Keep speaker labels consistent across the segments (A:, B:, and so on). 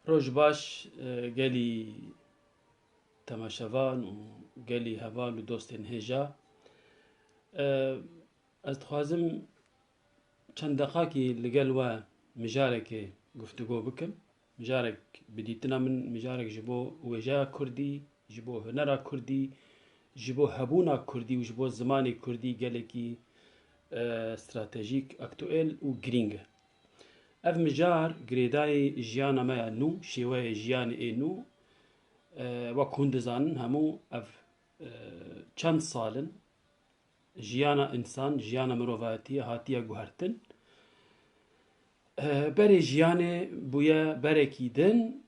A: روج باش گلی تماشاوان و گلی هەڤان و دۆستên هێژا ez dixwazim çend deqakî li gel we mijarekê guftugû bikim. Mijarek bi dîtina min mijarek ji bo wêjeya Kurdî, ji bo hunera Kurdî, ji bo hebûna Kurdî û ji bo zimanê Kurdî gelekî stratejîk, aktûel û girîng e. Ev mijar girêdayê jiyana me ya nû, şêweyê jiyanê ê nû wek hûn dizanin hemû ev çend salin jiyana însan, jiyana mirovatiye hatiye guhertin. Berê jiyanê bûye berekî din,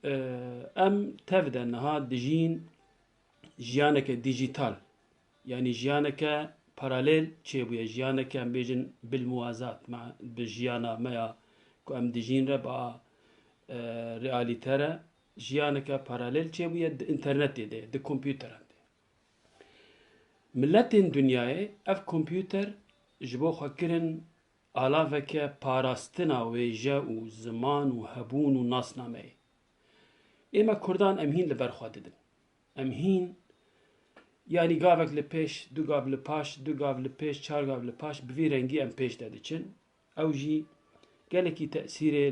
A: em tev de niha dijîn jiyaneke dijîtal, yanî jiyaneke paralel çêbûye, jiyaneke em bêjin bilmuwazat bi jiyana me ya ku em dijîn re ba realîte re jiyaneke paralel çêbûye di internetê de, di kompîteran de. Milletên dunyayê ev kompîter ji bo xwe kirin alaveke parastina wêje û ziman û hebûn û nasnameyê. Ême Kurdan em hîn li ber xwe didin. Em hîn yanî gavek li pêş, du gav li paş, du gav li pêş, çar gav li paş bi vî rengî em pêş de diçin. Ew jî gelekî tesîrê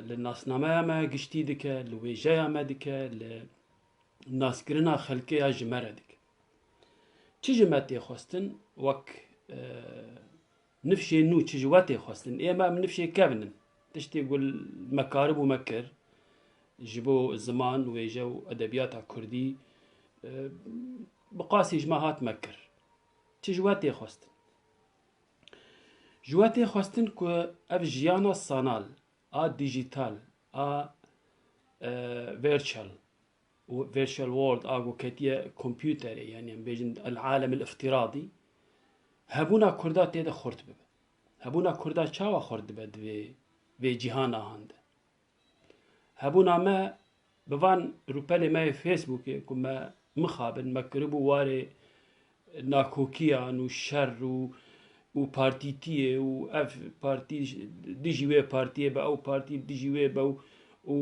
A: li nasnameya me giştî dike, li wêjeya me dike, li naskirina xelkê ya ji me re dike. Çi ji me tê xwestin wek nifşê nû çi ji we tê xwestin, ême em nifşê kevinin. Tiştê ku me karibû me kir ji bo ziman, wêje û edebiyata Kurdî bi qasî ji me hat me kir. Çi ji we tê xwestin? Ji we tê xwestin ku ev jiyana sanal, a dijîtal, a virtual world a goketiye kompîterê yanî em bêjin el alemil iftiradî hebûna Kurda tê de xurt bibe. Hebûna Kurda çawa xurt dibe di vê cîhana han de? Hebûna me bi van rûpelê me yê Facebookê ku me mixabin, me kiribû warê nakokiyan û şer û partîtiyê û ev partî dijî wê partiyê be, ew partî dijî wê be û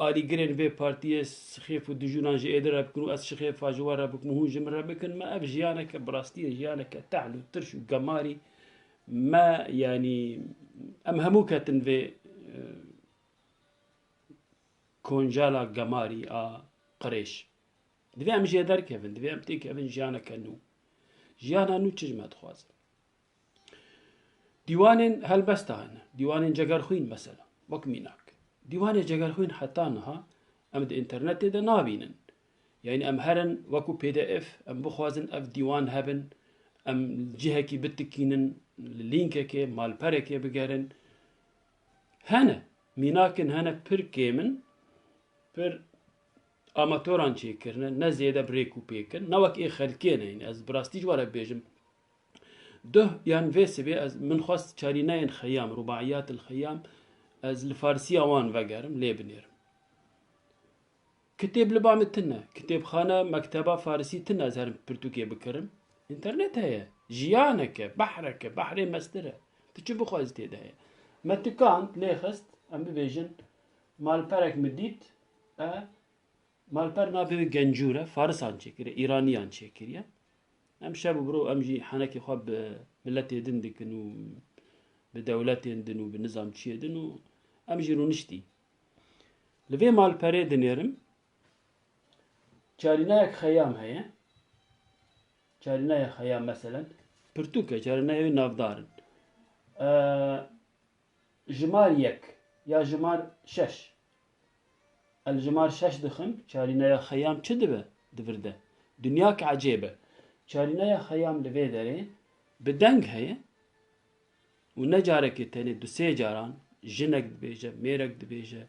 A: alîgirên vê partiyê sixêf û dijûnan ji êdir re bikin û ez şixêfa ji we re bikim û hûn ji min re bikin, me ev jiyaneke bi rastiyê jiyaneke tehl û tirş û gemarî me yanî em hemû ketin vê konjala gemarî a qirêj. Divê em jê derkevin, divê em tê kevin jiyaneke nû. Jiyana nû çi ji me dixwazin? Dîwanên helbesta hene, dîwanên cegerxwîn mesela, wek mînak. Dîwanê cegerxwîn heta niha em di internetê de nabînin. Yani em herin wekû PDF em bixwazin ev dîwan hebin, em cihekî bitikînin, li lînkekê, malperekê bigerin. Hene, mînakên hene pir kêmin, pir amatôran çêkirine, ne zêde birêk û pêkin, ne wek ê xelkê ne. Ez bi rastî ji we re bêjim duh yan vê sibê ez min xwest çarîneyên xeyam, rûbaiyatên xeyam ez li farsiya wan vegerim, lê binêrim. Kitêb li ba min tune, kitêbxane, mekteba farsî tune ez herim pirtûkê bikirim. İnternet heye, jiyaneke, behreke, behrê mestir e. Tu çi bixwazî tê de heye? Me tikand, lê xist, em bibêjin malperek min dît, malper nabê wê gencûr e, farisan çêkiriye, îraniyan çêkiriye. Em şev û biro em jî henekê xwe bi milletê din dikin û bi dewletên din û bi nizamçiyê din û em jî rûniştî. Li vê malperê dinêrim, çarîneyek xeyam heye. Çarîneyek xeyam meselen, pirtûk e, çarîneyê wê navdar in. Jimar yek ya jimar şeş. El jimar şeş dixin, çarîneya xeyam çi dibe divirde? Dunyak ecêb e. Çarîneya xeyam li vê derê bi deng heye û ne carekê tenê du sê caran jinek dibêje, mêrek dibêje,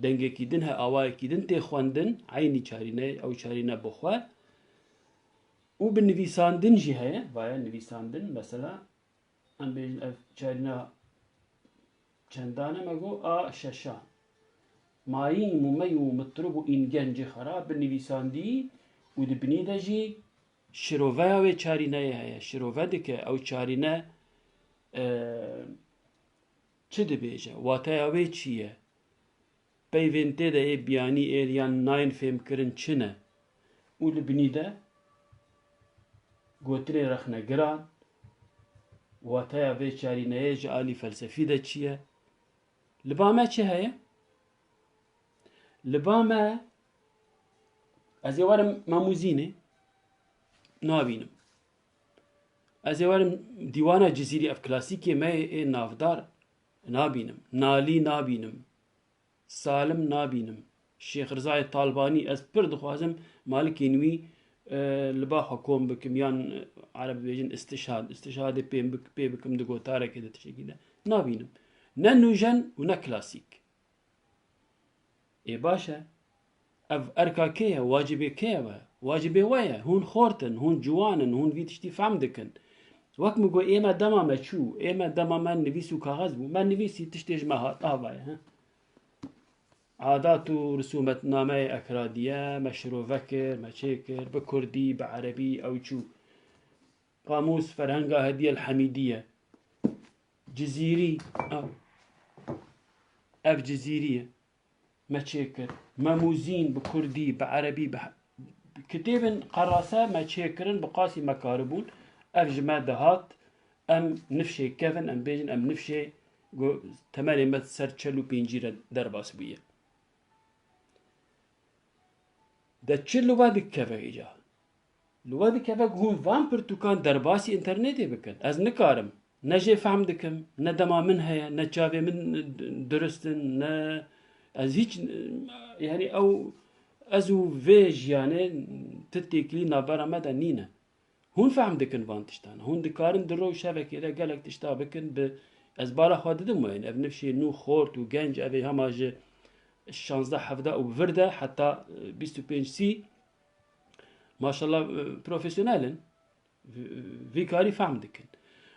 A: dengekî din he, awayekî din tê xwendin, eynî çarîneyê, ew çarîne bixwe û bi nivîsandin jî heye, vaya nivîsandin mesela em bêjin ev çarîna çendan e me got a şeşan. Mayîn û mey û mitrib û îngen cî xera bi nivîsandî û di binî de jî şiroveya wê çarîneyê heye, şirove dike, ew çarîne çi dibêje, wateya wê çi ye? peyvên tê de ê biyanî êriyan nayên fêmkirin çi ne û li binî de gotinên rexnegiran wateya vê çarîneyê ji alî felsefî de çi ye? Li ba me çi heye? Li ba me ez ê werim Memûzînê nabînim. Ez ê werim dîwana Cizîrî ev klasîkê me ê navdar nabînim. Nalî nabînim. Salim nabînim. Şêx Rizayê Talbanî ez pir dixwazim malikên wî li ba xwe kom bikim yan Ereb dibêjin istişhadê pê bikim di gotarekê de tiştekî de nabînim. Ne nûjen û ne klasîk. Ê baş e. Ev erka kê ye? Wacibê kê ye we? Wacibê we ye. Hûn xortin, hûn ciwanin, hûn vî tiştî fehm dikin. Wek min got ême dema me çû, ême dema me nivîs û kaxez bû. Me nivîsî tiştê ji me hat ava ye. Adat û risûmetnameyê ekradiye me şirove kir, me çê kir, bi Kurdî, bi Erebî ew çû. Qamûs Ferhenga Hediyel Hemîdî ye. Cizîrî, ev Cizîrî ye. Me çê kir. Memûzîn bi Kurdî, bi Erebî, kitêbên qerase me çêkirin bi qasî me karibûn. Ev ji me dihat, em nifşê kevin, em bêjin em nifşê temelê me ser çel û pêncîre derbas bûye. De çi li we dikeve îca? Li we dikeve ku hûn van pirtûkan derbasî internetê bikin. Ez nikarim. Ne jê fehm dikim, ne dema min heye, ne çavê min duristin, ne ez hiç yani ew ez û vê jiyanê ti têkilî navbera me de nîne. Hûn fehm dikin van tiştan. Hûn dikarin di roj şevekê de gelek tişta bikin bi ez bala xwe didim wayên ev nifşê nû xort û genc ev ê hema ji 16-17 û vir de heta 25-30 maşallah profesyonelin vî karî fehm dikin.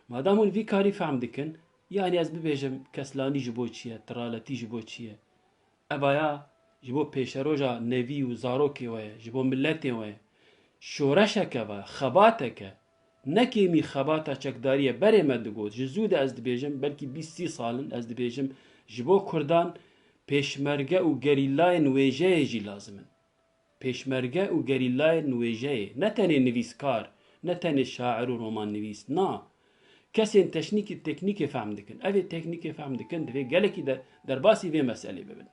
A: Madam hûn vî karî fehm dikin yani ez bibêjim keslanî ji bo çi ye, tiraletî ji bo çi ye. Evaya ji bo pêşeroja nevî û zarokê we ye, ji bo milletê we ye. Şoreşeke ve xebateke nekêmî xebata çekdarî ye berê me digot. Ji zû de ez dibêjim belkî 20-30 salin ez dibêjim ji bo Kurdan pêşmerge û gerîlayên wêjeyê jî lazim in. Pêşmerge û gerîlayên wêjeyê. Ne tenê nivîskar, ne tenê şair û romannivîs. Na. Kesên teknîkê fehm dikin. Ev ê teknîkê fehm dikin divê gelekî de derbasî vê meselê bibin.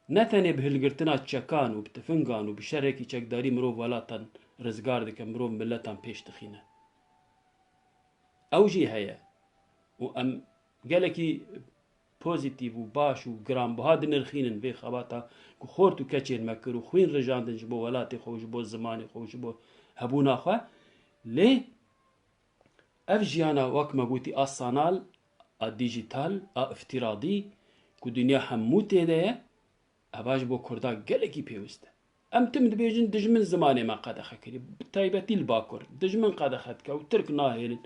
A: Ne tenê bi hilgirtina çekan û bi tifingan û bi şerekî çekdarî mirov welatan rizgar dike, mirov milletan pêş dixîne. Ew jî heye. û em gelekî pozîtîv û baş û giranbiha dinirxînin vê xebata ku xort û keçên me kir û xwîn rijandin ji bo welatê xwe û ji bo zimanê xwe û ji bo hebûna xwe. Lê ev jiyana wek me gotî a sanal, a dijîtal, a iftiradî ku dunya hemû tê de ye eva ji bo Kurda gelekî pêwîst e. Em tim dibêjin dijmin zimanê me qedexe kirî. Bi taybetî li Bakur dijmin qedexe dike û Tirk nahêlin.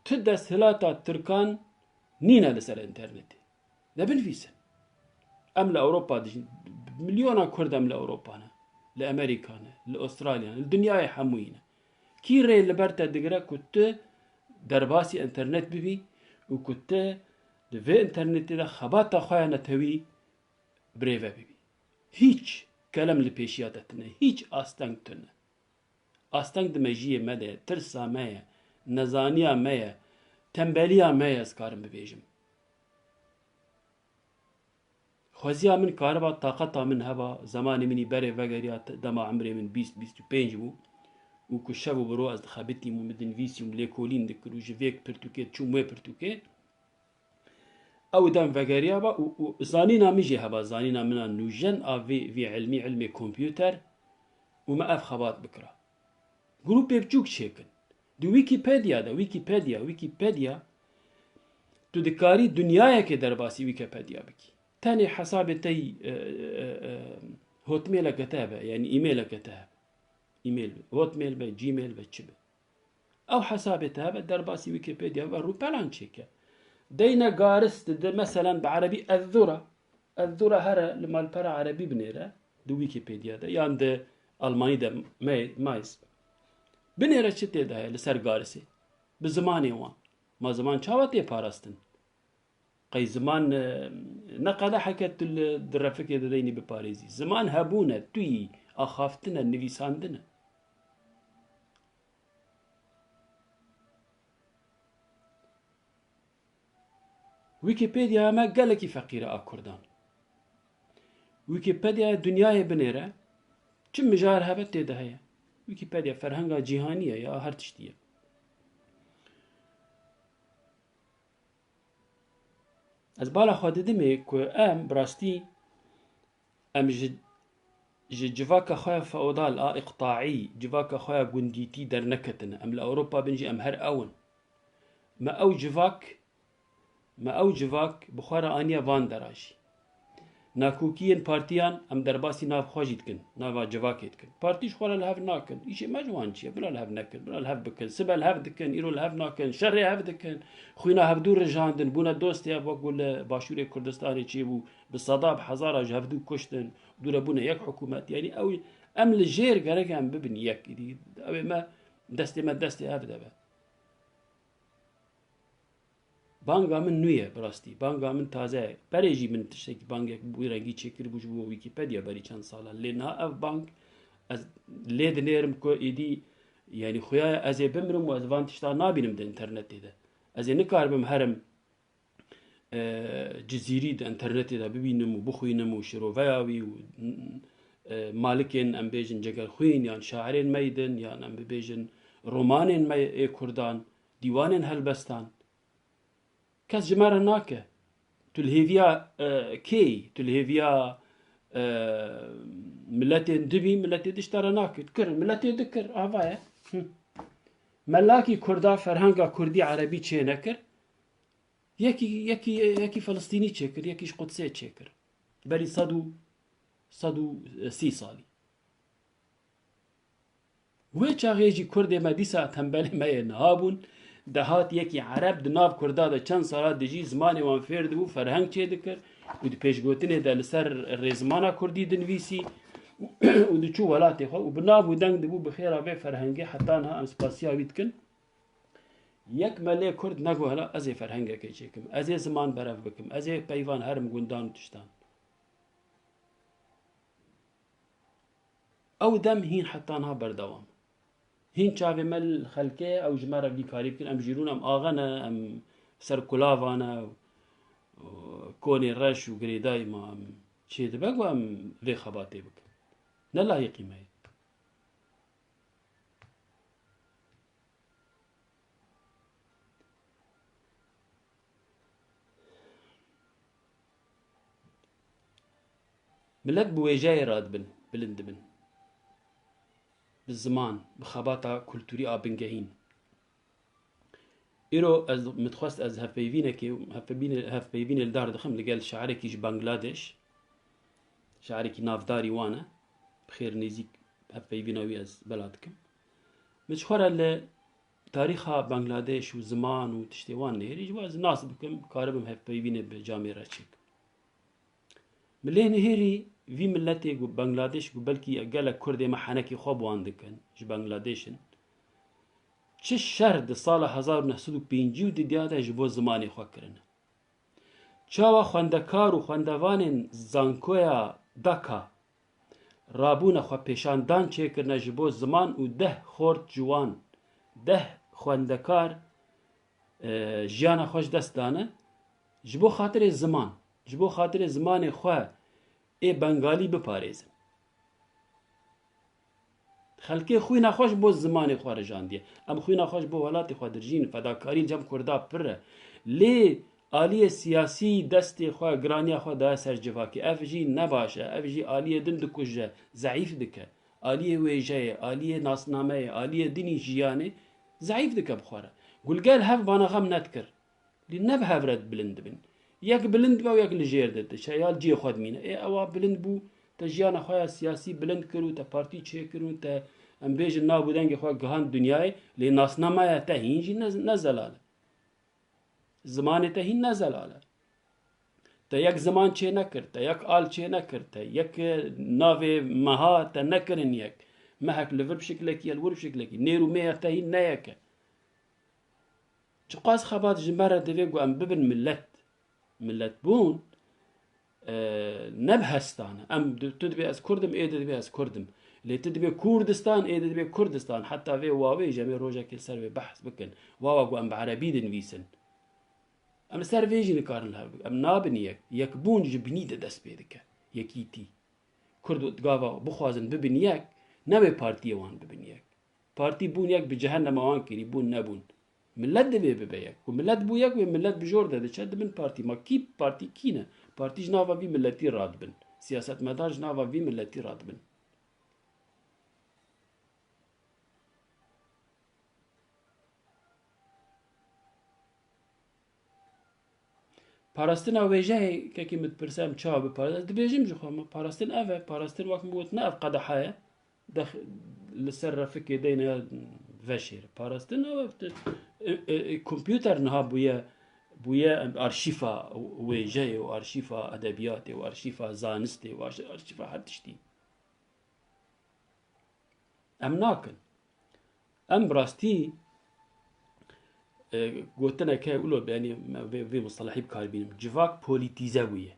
A: Ti desthilata Tirkan nîne li ser internetê. De binivîsin. Em li Ewropa dijîn. Milyona Kurd em li Ewropa ne. Li Amerîka ne. Li Avustralya ne. Li dunyayê hemûyî ne. Kî rê li ber te digire ku tu derbasî internet bibî û ku tu li vê internetê de xebata xwe ya netewî birêve bibî. Hiç kelem li pêşiya te tune. Hiç asteng tune. Asteng di mejiyê me de ye, tirsa me ye, nezaniya me ye, tembeliya me ye ez karim bibêjim. Xweziya min kariba taqeta min heba zemanê minî berê vegeriya dema emrê min 20-25 bû û ku şev û bi ro ez dixebitîm û min dinivîsîm lêkolîn dikir û ji vê pirtûkê çûm wê pirtûkê ew dem vegeriya ba û zanîna min jî heba zanîna min a nûjen a vê ilmî ilmê kompyûter û me ev xebat bikira. Grûpê biçûk çêkin. Di Wîkîpedya tu dikarî dunyayekê derbasî Wîkîpedya bikî. Tenê hesabê te hotmaileke te hebe yani îmaileke te hebe. Îmail be, hotmail be, gmail be çi be. Ew hesabê te hebe derbasî Wîkîpedya ve rûpelan çêke. Deyne garis dide meselen bi Erebî ezzura. Ezzura here li malpera Erebî binêre di Wîkîpedyada yan di Almanî de mais. Binêre çi tê de heye li ser garisê. Bi zimanê wan. Ma ziman çawa tê parastin? قەی زمان نەقەدە حەکەت درەفکێ دەدەینی بپارێزی زمان هەبوونە توی ئاخافتنە نویساندنە ویکیپێدیا ئەمە گەلێکی فەقیرە ئا کوردان ویکیپێدیا دنیایە بنێرە چ مژار هەبێت تێدا هەیە ویکیپێدیا فەرهەنگا جیهانیە یا هەر تشتیە ئەس بالا خوا ددمێ کو ئەم بڕاستی ئەم ji civaka xwe ya feodal a iqtaî civaka xwe ya gundîtî derneketine em li Ewropa bin jî em her ew in me ew civak bi xwe re aniye van dera jî nakokiyên partiyan em derbasî nav xwe jî dikin nava civakê dikin partî ji xwe re li hev nakin îşê me ji wan çi ye bila li hev nekin bila li hev bikin sibe li hev dikin îro li hev nakin şerê hev dikin xwîna hevdû rijandin bûne dostê hev wekû li başûrê Kurdistanê çêbû bi seda bi hezara ji hevdû kuştin dûre bûne yek hikûmet yanî ew em li jêr gerek em bibin yek ew ê me destê hev debe banga min nû ye birastî banga min taze ye perê jî min tiştekî bangek wî rengî çêkiribû ji bo Wîkîpedya berî çend salan lê niha ev bang ez lê dinêrim ku êdî yanî xuya ez ê bimirim û ez van tişta nabînim di internetê de ez ê nikaribim herim cizîrî di internetê de bibînim û bixwînim û şîroveya wî û malikên em bêjin cegerxwîn yan şairên me din yan em bibêjin romanên me ê Kurdan dîwanên helbestan kes ji me re nake tu li hêviya kê tu li hêviya milletên dibî milletê dişta re nakê dikirin milletê dikir ava ye melakî Kurda ferhenga Kurdî erebî çê nekir yekî Filistînî çêkir yekî ji Qudsê çêkir berî sed û sî salî wê çaxê jî Kurdê me dîsa tembelê me yê nihabûn dehat yekî ereb di nav Kurda de çend sala dijî zimanê wan fêr dibû ferheng çê dikir û di pêşgotinê de li ser rêzimana Kurdî dinivîsî û diçû welatê xwe û bi nav û deng dibû bi xêra vê ferhengê heta niha em spasiya wî dikin yek me lê Kurd negu hela ez ê ferhengekê çêkim ez ê ziman berev bikim ez ê peyvan herim gundan û tiştan ew dem hîn heta niha berdewam hîn çavê me li xelkê ew ji me re vî karî bikin em jîrûn em axene em ser kulavan e konê reş û girêdayî me em çê dibe ku em vê xebatê bikin ne layîqî me ye millet bi wêjeyê radibin bilind dibin bi ziman bi xebata kultûrî a bingehîn îro ez mitxwest ez hevpeyvînê li dar dixim li gel şairekî ji Bangladeş şairekî navdarî wan e bi xêr nêzik hevpeyvîna wî ez bela dikim min ji xwe re li tarîxa Bangladeş û ziman û tiştê wan nêrî ji bo ez nas bikim karibim hevpeyvînê bi camê re çêkim mi lê nihêrî vî milletê Bangladeş û belkî gelek Kurdê me henekî xwe bi wan dikin ji Bangladeşin çi şer di sala 1905 û didiya de ji bo zimanê xwe kirine çawa xwendekar û xwendevanên zankoya Daka rabûne xwe pêşandan çêkirine ji bo ziman û 10 xort ji wan 10 xwendekar jiyana xwe ji dest dane ji bo xatirê ziman ji bo xatirê zimanê xwe ê bengalî biparêzin xelkê xwîna xwe ji bo zimanê xwe rijandiye em xwîna xwe ji bo welatê xwe dirjîn fedakarî cem Kurda pir e lê aliyê siyasî destê xwe giraniya xwe daye ser civakê ev jî ne baş e ev jî aliyê din dikuje zeîf dike aliyê wêjeyê aliyê nasnameyê aliyê dinî jiyanê zeîf dike bi xwe re gulgel hev vana xem nedikir lê ne bi hev re bilind dibin yek bilind be û yek li jêr de şeyal ciyê xwe dimîne ewa bilind bû te jiyana xwe ya siyasî bilind kir û te partî çêkir û te em bêjin nav û dengê xwe gihand dunyayê lê nasnameya te hîn jî ne zelal e zimanê te hîn ne zelal e te yek ziman çê nekir te yek al çê nekir te yek navê meha te nekirin yek mehek li vir bi şeklekî el wir bi şeklekî nêr û mêya te hîn ne yek e çi qas xebat ji me re divê ku em bibin millet ملت بون نبهستانه ام تدبي از كردم ايه تدبي از كردم اللي تدبي كردستان ايه تدبي كردستان حتى في واوي جميع روجا كل سر في بحث بكن واوا ام بعربي دنويسن ام سر فيجي نكارن لها ام نابنيك يكبون جبني دست بيدك يكيتي كرد تقافا بخوازن ببنيك نبي بارتي وان ببنيك بارتي بونيك بجهنم وان كري بون نبون ملت دبي ببيك وملت بويك وملت بجورده دشد من بارتي ما كي بارتي كينا بارتي جنافا في ملتي رادبن سياسة مدار جنافا في ملتي رادبن پاراستن اویجه که متپرسم چا به پاراست دبیجم جو ما پاراستن اوه پاراستن وقت موت نه قدحه دخ لسر رفك دينا فشير پاراستن اوه كمبيوتر نها بويا ارشيفا ويجه وارشيفا ادبيات وارشيفا زانستي وارشيفا هر تشتي ام ناكن ام براستي قلتنا كي يقولوا يعني في مصطلحي بكاربين جفاك بوليتيزاوية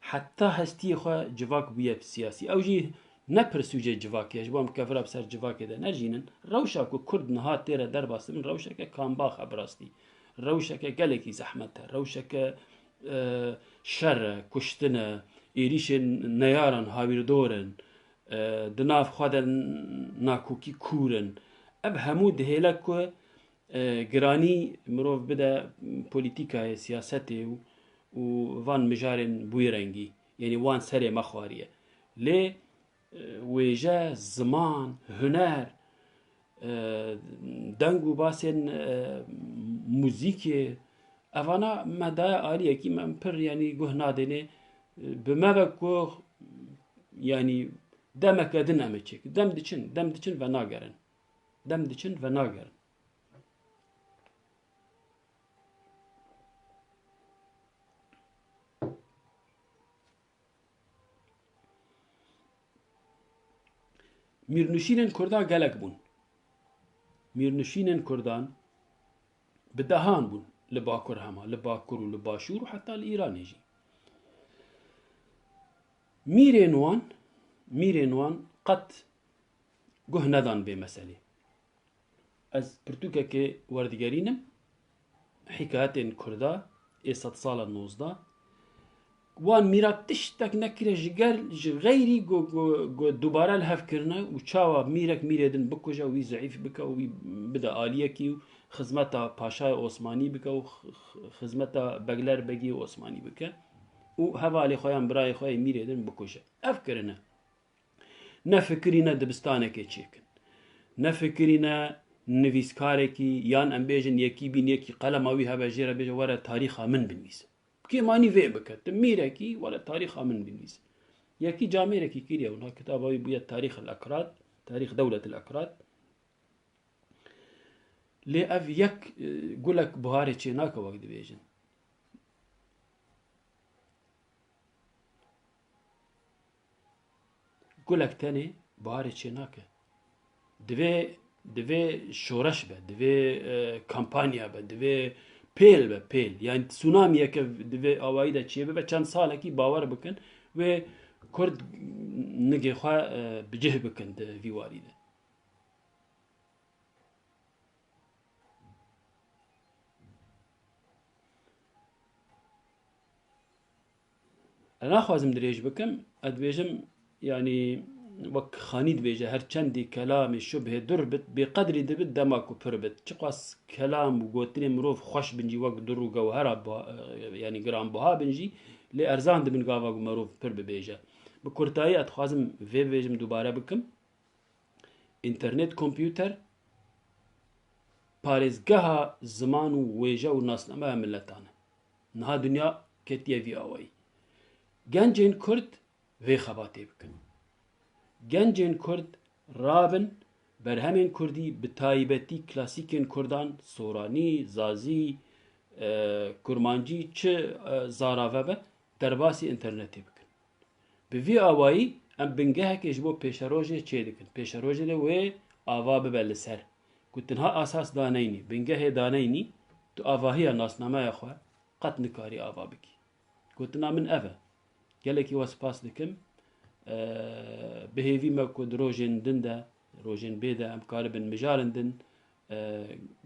A: حتى هستي خو جفاك بيه بالسياسي او جي نبرسوجي جفاك يجبام كفرا بسر جفاك ده نرجينن روشاكو كرد نهات تيرا درباس من روشاك كان باخ ابراستي روشاك قالكي زحمتها روشاك شر كشتنا ايريش نيارن هاوير دورن دناف خادن ناكوكي كورن اب همود هيلكو گرانی مروف بده پولیتیکای سیاستی و وان مجارن بوی رنگی یعنی وان سر مخواریه لی ویجه زمان هنر دنگو باسن موزیک اوانا مدای آلیه کی من پر یعنی گوه نادنه بمبکو yani demek edin emeçek dem diçin ve nageren dem diçin ve nageren میرنشینên Kurdan gelek bûn. Mîrnişînên Kurdan bi dehan bûn li Bakur hema, li Bakur û li Başûr û heta li Îranê jî. Mîrên wan qet guh nedan bê meselê. Ez pirtûkekê werdigerînim hikayetên Kurda ê sed sala 19 وان میرا تشتک نکره جگر غیری گو دوباره الهف کرنه و چاوا میردن بکجا وی ضعیف بکا و بدا آلیه کی و خدمت پاشای عثمانی بکا و خدمت بگلر بگی عثمانی بکا و حوالی خویان برای خوی میردن بکجا اف کرنه نه فکری نه دبستانه که چیکن نه فکری نه نویسکاره کی یان ام بیجن یکی بین یکی قلم اوی هبه جیره بیجن وره تاریخا من بنویسه كي ماني في بكت ميركي ولا تاريخ من بنويس ياكي جاميركي كيريا ونها كتاب بويا تاريخ الأكراد تاريخ دولة الأكراد لي أف يك قولك بهاري تشيناكا وقت بيجن قولك تاني بهاري تشيناكا دوي شورش به دوي كامبانيا به دوي پیل به پیل yani tsunamiye که دوی آوایی ده چیه به چند ساله کی باور بکن و کرد نگه خواه بجه بکن ده ویواری ده انا خوازم دریج بکم ادویجم yani وك خانيد بيجا هر چندي كلام شبه دربت بقدر دبت دماكو پربت چقاس كلام وقوتني مروف خوش بنجي وك درو جوهرا يعني جرام بها بنجي لأرزان دبن قاوا مروف پرب بيجا بكورتاي اتخازم في بيجم دوباره بكم انترنت كمبيوتر پاريزگها زمان ويجا وناسنامه ملتانه نها دنيا كتيه في اوي گنجين كرد في خباتي بكم گنجên Kurd rabin berhemên Kurdî bi taybetî klasîkên Kurdan Soranî, Zazî, Kurmancî çi zarave be derbasî internetê bikin. Bi vî awayî em bingehekê ji bo pêşerojê çê dikin. Pêşerojê de wê ava bibe li ser. Ku tenha asas daneyînî, bingehê daneyînî tu avahiya nasnameya xwe qet nikarî ava bikî. گوتنا من ئەڤە gelekî we spas dikim bihêvî me ku di rojên din de rojên bê de em karibin mijarên din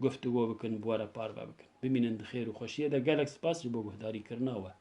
A: guftûgo bikin bi we re parve bikin bimînin di xêr û xweşiyê de gelek spas ji bo guhdarîkirina we.